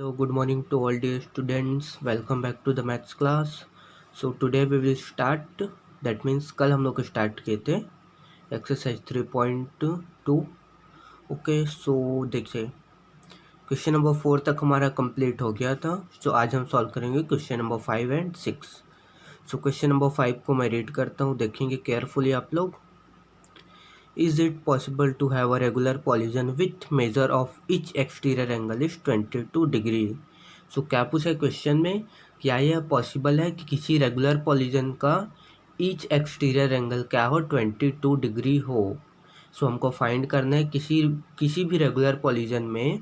Hello, good morning to all dear students. Welcome back to the maths class. So today we will start. That means कल हम लोग start किए थे exercise 3.2. Okay, सो देखिए question number 4 तक हमारा complete हो गया था. सो आज हम सॉल्व करेंगे question number 5 and 6. So question number 5 को मैं रीड करता हूँ, देखेंगे केयरफुली आप लोग. Is it possible to have a regular polygon with measure of each exterior angle is 22 degree. So क्या पूछा क्वेश्चन में, क्या यह पॉसिबल है कि किसी रेगुलर पॉलीजन का ईच एक्सटीरियर एंगल क्या हो 22 डिग्री हो. सो हमको फाइंड करना है किसी भी रेगुलर पॉलीजन में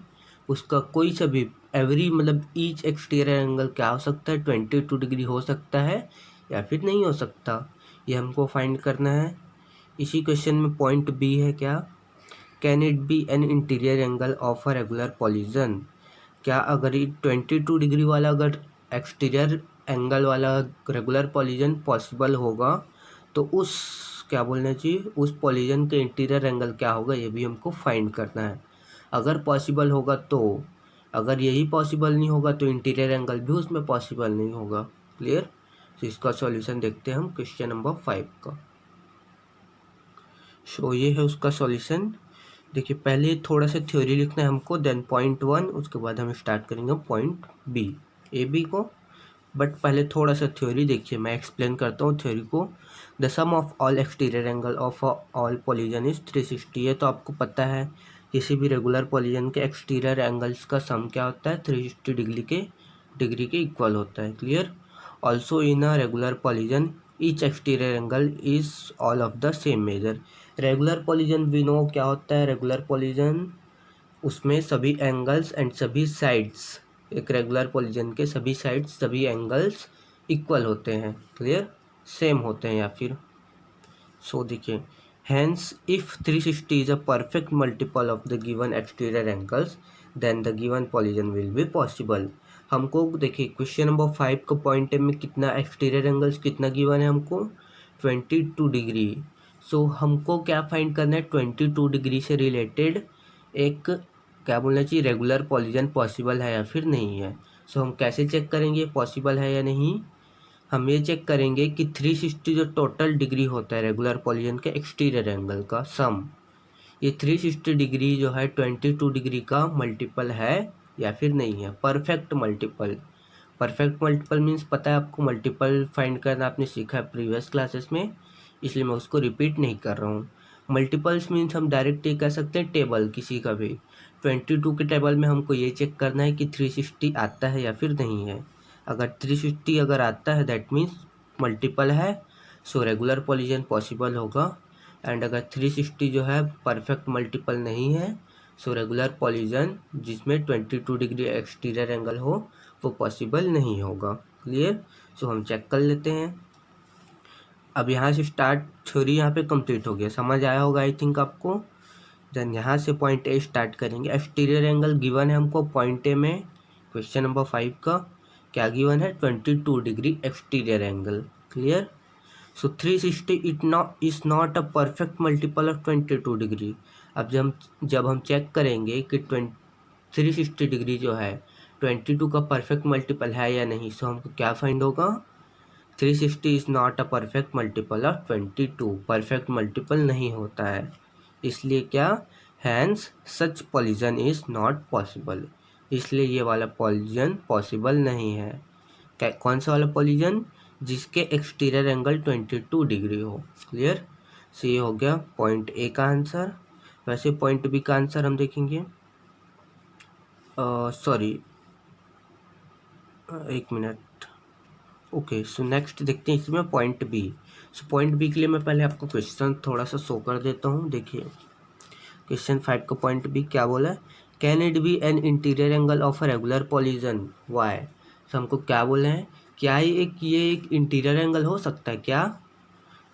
उसका कोई सा भी एवरी मतलब ईच एक्सटीरियर एंगल क्या हो सकता है 22 डिग्री हो सकता है या फिर नहीं हो सकता, ये हमको फाइंड करना है. इसी क्वेश्चन में पॉइंट बी है क्या, can it be an interior angle of a regular polygon. क्या अगर 22 डिग्री वाला अगर एक्सटीरियर एंगल वाला रेगुलर पॉलीजन पॉसिबल होगा तो उस क्या बोलना चाहिए उस पॉलीजन के इंटीरियर एंगल क्या होगा, ये भी हमको फाइंड करना है. अगर पॉसिबल होगा तो, अगर यही पॉसिबल नहीं होगा तो इंटीरियर एंगल भी उसमें पॉसिबल नहीं होगा. क्लियर. तो इसका सॉल्यूशन देखते हैं हम क्वेश्चन नंबर 5 का. सो ये है उसका सॉल्यूशन. देखिए पहले थोड़ा सा थ्योरी लिखना है हमको, देन पॉइंट 1, उसके बाद हम स्टार्ट करेंगे पॉइंट बी ए बी को. बट पहले थोड़ा सा थ्योरी देखिए, मैं एक्सप्लेन करता हूँ थ्योरी को. The sum of all exterior angle of all polygon is 360. है तो आपको पता है किसी भी रेगुलर पॉलीजन के एक्सटीरियर एंगल्स का सम क्या होता है 360 डिग्री के इक्वल होता है. Clear. Also in a regular polygon each exterior angle is all of the same measure. Regular polygon we know क्या होता है, रेगुलर पॉलीजन उसमें सभी एंगल्स एंड सभी साइड्स, एक रेगुलर पॉलीजन के सभी साइड्स सभी एंगल्स इक्वल होते हैं. क्लियर, सेम होते हैं या फिर. सो देखिए, hence if 360 is a perfect multiple of the given exterior angles then the given polygon will be possible. हमको देखिए क्वेश्चन नंबर 5 को पॉइंट में कितना एक्सटीरियर एंगल्स कितना गिवन है हमको 22 डिग्री. सो हमको क्या फाइंड करना है 22 डिग्री से रिलेटेड एक क्या बोलना चाहिए रेगुलर पॉलीजन पॉसिबल है या फिर नहीं है. सो हम कैसे चेक करेंगे पॉसिबल है या नहीं, हम ये चेक करेंगे कि 360 जो टोटल डिग्री होता है रेगुलर पॉलीजन के एक्सटीरियर एंगल का सम, ये 360 डिग्री जो है 22 डिग्री का मल्टीपल है या फिर नहीं है. Perfect multiple. Perfect multiple means पता है आपको, मल्टीपल फाइंड करना आपने सीखा है प्रीवियस क्लासेस में, इसलिए मैं उसको रिपीट नहीं कर रहा हूँ. मल्टीपल्स मीन्स हम डायरेक्ट ये कह सकते हैं टेबल किसी का भी. 22 के टेबल में हमको ये चेक करना है कि 360 आता है या फिर नहीं है. अगर 360 अगर आता है दैट मीन्स मल्टीपल है, सो रेगुलर पॉलीजन पॉसिबल होगा. एंड अगर 360 जो है परफेक्ट मल्टीपल नहीं है, सो रेगुलर पॉलीजन जिसमें 22 डिग्री एक्सटीरियर एंगल हो वो पॉसिबल नहीं होगा. क्लियर. सो हम चेक कर लेते हैं. अब यहाँ से स्टार्ट थ्योरी यहाँ पे कंप्लीट हो गया, समझ आया होगा आई थिंक आपको. देन यहाँ से पॉइंट ए स्टार्ट करेंगे. एक्सटीरियर एंगल गिवन है हमको पॉइंट ए में क्वेश्चन नंबर 5 का, क्या गिवन है 22 degree exterior angle. Clear. So 360 is not a perfect multiple of 22 degree. अब जब हम चेक करेंगे कि 360 डिग्री जो है 22 का परफेक्ट मल्टीपल है या नहीं, सो हमको क्या फाइंड होगा 360 is not a perfect multiple of 22. Perfect multiple नहीं होता है, इसलिए क्या hence such polygon is not possible. इसलिए ये वाला पॉलीजन पॉसिबल नहीं है. कौन सा वाला पॉलीजन, जिसके एक्सटीरियर एंगल 22 डिग्री हो. क्लियर. सो ये हो गया पॉइंट ए का आंसर. वैसे पॉइंट बी का आंसर हम देखेंगे, सॉरी एक मिनट. ओके, सो नेक्स्ट देखते हैं इसमें point B. So point B के लिए मैं पहले आपको क्वेश्चन थोड़ा सा शो कर देता हूँ. देखिए क्वेश्चन 5 का पॉइंट बी क्या बोला है, can it be an interior angle of a regular polygon why. So हमको क्या बोले हैं, क्या ये एक इंटीरियर एंगल हो सकता है क्या.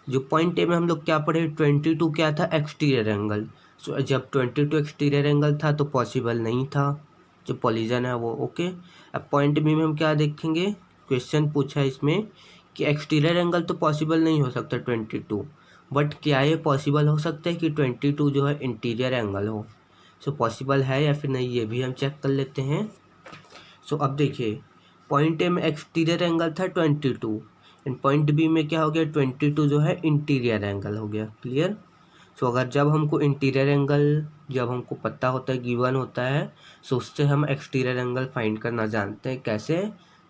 जो पॉइंट ए में हम लोग क्या पढ़े 22 क्या था एक्सटीरियर एंगल. सो जब 22 एक्सटीरियर एंगल था तो पॉसिबल नहीं था जो पॉलीजन है वो. ओके. अब पॉइंट बी में हम क्या देखेंगे, क्वेश्चन पूछा है इसमें कि एक्सटीरियर एंगल तो पॉसिबल नहीं हो सकता 22, बट क्या ये पॉसिबल हो सकता है कि 22 जो है इंटीरियर एंगल हो. सो पॉसिबल है या फिर नहीं, ये भी हम चेक कर लेते हैं. सो अब देखिए पॉइंट ए में एक्सटीरियर एंगल था 22 एंड पॉइंट बी में क्या हो गया 22 जो है इंटीरियर एंगल हो गया। क्लियर। सो अगर जब हमको इंटीरियर एंगल जब हमको पता होता है गिवन होता है सो उससे हम एक्सटीरियर एंगल फाइंड करना जानते हैं। कैसे?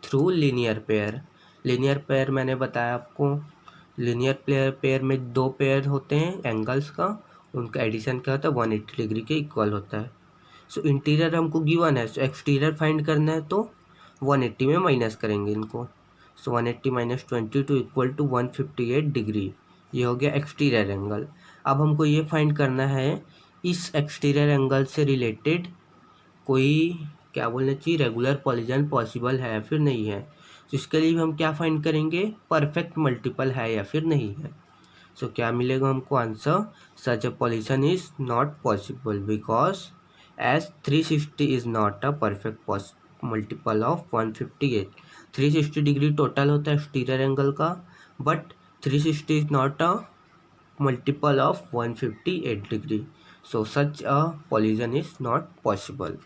Through linear pair. Linear pair मैंने बताया आपको, लीनियर पेयर में दो पेयर होते हैं एंगल्स का, उनका एडिशन क्या होता है 180 डिग्री के इक्वल होता है। सो इंटीरियर हमको गिवन है, सो एक्सटीरियर फाइंड करना है तो 180 में माइनस करेंगे इनको। सो 180 माइनस 22 इक्वल टू 158 डिग्री, ये हो गया एक्सटीरियर एंगल। अब हमको ये फाइंड करना है इस एक्सटीरियर एंगल से रिलेटेड कोई क्या बोलना चाहिए रेगुलर पॉलीजन पॉसिबल है या फिर नहीं है। तो इसके लिए हम क्या फाइंड करेंगे, परफेक्ट मल्टीपल है या फिर नहीं है। सो क्या मिलेगा हमको answer, such a polygon is not possible because as 360 is not a perfect multiple of 158। 360 degree total होता है एक्सटीरियर एंगल का, but 360 is not a multiple of 158 degree. So such a polygon is not possible.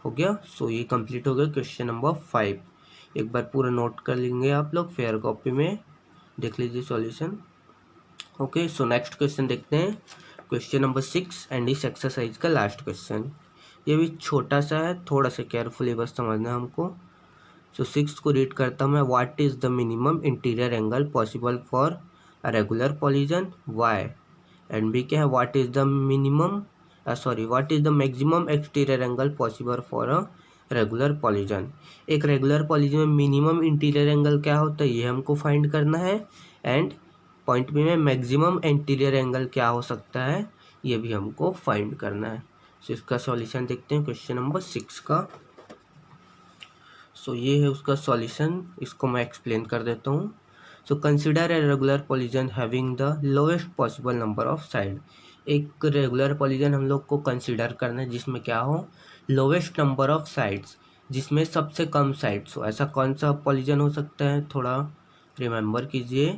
हो गया। सो ये complete हो गया question number 5। एक बार पूरा नोट कर लेंगे आप लोग, फेयर कॉपी में देख लीजिए solution. Okay, so next question देखते हैं, क्वेश्चन नंबर 6 एंड इस एक्सरसाइज का लास्ट क्वेश्चन। ये भी छोटा सा है, थोड़ा सा केयरफुली बस समझना है हमको। सो 6 को रीड करता हूँ मैं। What is the minimum interior angle possible for a regular polygon why. And B क्या है, what is the minimum what is the maximum exterior angle possible for a regular polygon. एक रेगुलर पॉलीजन में minimum interior angle क्या होता है ये हमको find करना है, एंड पॉइंट बी में मैक्सिमम इंटीरियर एंगल क्या हो सकता है ये भी हमको फाइंड करना है। सो इसका सॉल्यूशन देखते हैं क्वेश्चन नंबर 6 का। सो ये है उसका सॉल्यूशन, इसको मैं एक्सप्लेन कर देता हूँ। So consider a regular polygon having the lowest possible number of side. एक रेगुलर पॉलीजन हम लोग को कंसिडर करना है जिसमें क्या हो, लोएस्ट नंबर ऑफ साइड्स, जिसमें सबसे कम साइड्स हो। ऐसा कौन सा पॉलीजन हो सकता है, थोड़ा रिमेंबर कीजिए।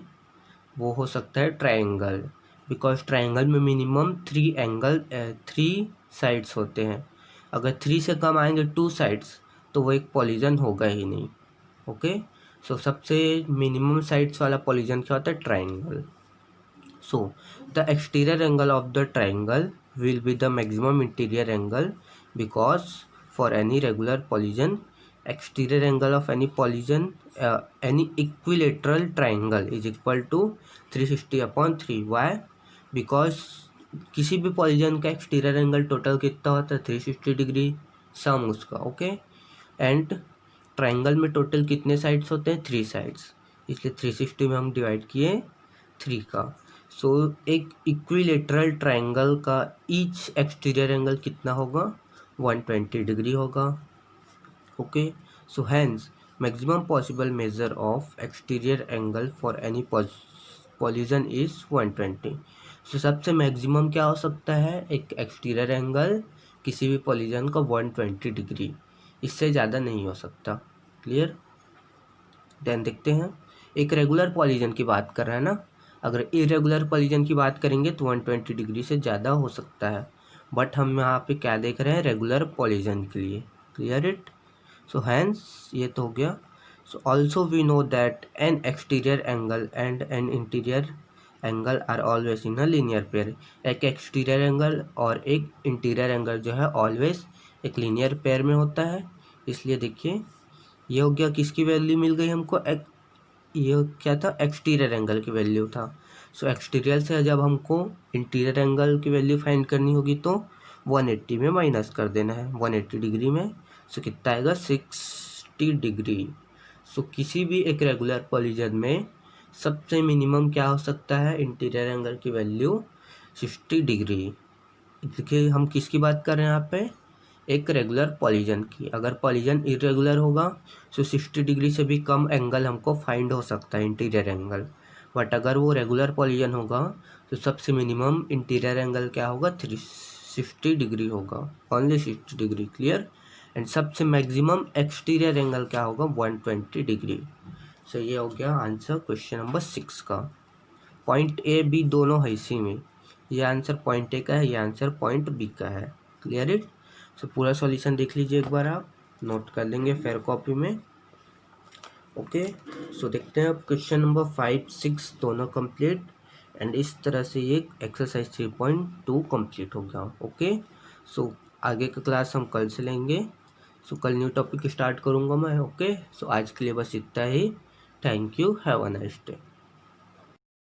वो हो सकता है ट्रायंगल, बिकॉज ट्रायंगल में मिनिमम 3 साइड्स होते हैं। अगर 3 से कम आएंगे 2 साइड्स तो वो एक पॉलीजन होगा ही नहीं। ओके, सो सबसे मिनिमम साइड्स वाला पॉलीजन क्या होता है, triangle. So the exterior angle of the triangle will be the maximum interior angle because for any regular polygon exterior angle of any polygon any equilateral triangle is equal to 360/3। why? because किसी भी पॉलीजन का exterior angle total कितना होता है 360 degree सम उसका। Okay, and triangle में total कितने sides होते हैं 3 साइड्स, इसलिए 360 में हम डिवाइड किए 3 का। सो एक इक्विलेटरल ट्राइंगल का ईच एक्सटीरियर एंगल कितना होगा 120 डिग्री होगा। Okay, so hence maximum possible measure of exterior angle for any polygon is 120। so सबसे मैक्सिमम क्या हो सकता है, एक एक्सटीरियर एंगल किसी भी पॉलीजन का 120 डिग्री, इससे ज़्यादा नहीं हो सकता। क्लियर। देन देखते हैं, एक रेगुलर पॉलीजन की बात कर रहे हैं ना, अगर इरेगुलर पॉलीजन की बात करेंगे तो 120 डिग्री से ज़्यादा हो सकता है, बट हम यहाँ पे क्या देख रहे हैं रेगुलर पॉलीजन के लिए। Clear it. सो हैंस ये तो हो गया। So also we know that an exterior angle and an interior angle are always in a linear pair. एक एक्सटीरियर एंगल और एक इंटीरियर एंगल जो है ऑलवेज एक लीनियर पेयर में होता है। इसलिए देखिए ये हो गया, किसकी वैल्यू मिल गई हमको, ये क्या था एक्सटीरियर एंगल की वैल्यू था। सो एक्सटीरियर से जब हमको इंटीरियर एंगल की वैल्यू फाइंड करनी होगी तो 180 में माइनस कर देना है 180 डिग्री में। सो कितना आएगा 60 डिग्री। सो किसी भी एक रेगुलर पॉलीजन में सबसे मिनिमम क्या हो सकता है, इंटीरियर एंगल की वैल्यू 60 डिग्री। देखिए हम किसकी बात कर रहे हैं यहाँ पे, एक रेगुलर पॉलीजन की। अगर पॉलीजन इरेगुलर होगा तो 60 डिग्री से भी कम एंगल हमको फाइंड हो सकता है इंटीरियर एंगल, बट अगर वो रेगुलर पॉलीजन होगा तो सबसे मिनिमम इंटीरियर एंगल क्या होगा 360 डिग्री होगा, ओनली 60 डिग्री। क्लियर। एंड सबसे मैक्सिमम एक्सटीरियर एंगल क्या होगा 120 डिग्री। सो ये हो गया आंसर क्वेश्चन नंबर 6 का। पॉइंट ए बी दोनों है इसी में, ये आंसर पॉइंट ए का है, ये आंसर पॉइंट बी का है। Clear it. सो पूरा सॉल्यूशन देख लीजिए एक बार आप। नोट कर लेंगे फेयर कॉपी में। ओके, सो देखते हैं अब क्वेश्चन नंबर 5, 6 दोनों कंप्लीट, एंड इस तरह से ये एक्सरसाइज 3.2 कंप्लीट हो गया। ओके, सो आगे का क्लास हम कल से लेंगे। सो कल न्यू टॉपिक स्टार्ट करूँगा मैं। ओके, सो आज के लिए बस इतना ही। Thank you, have a nice day.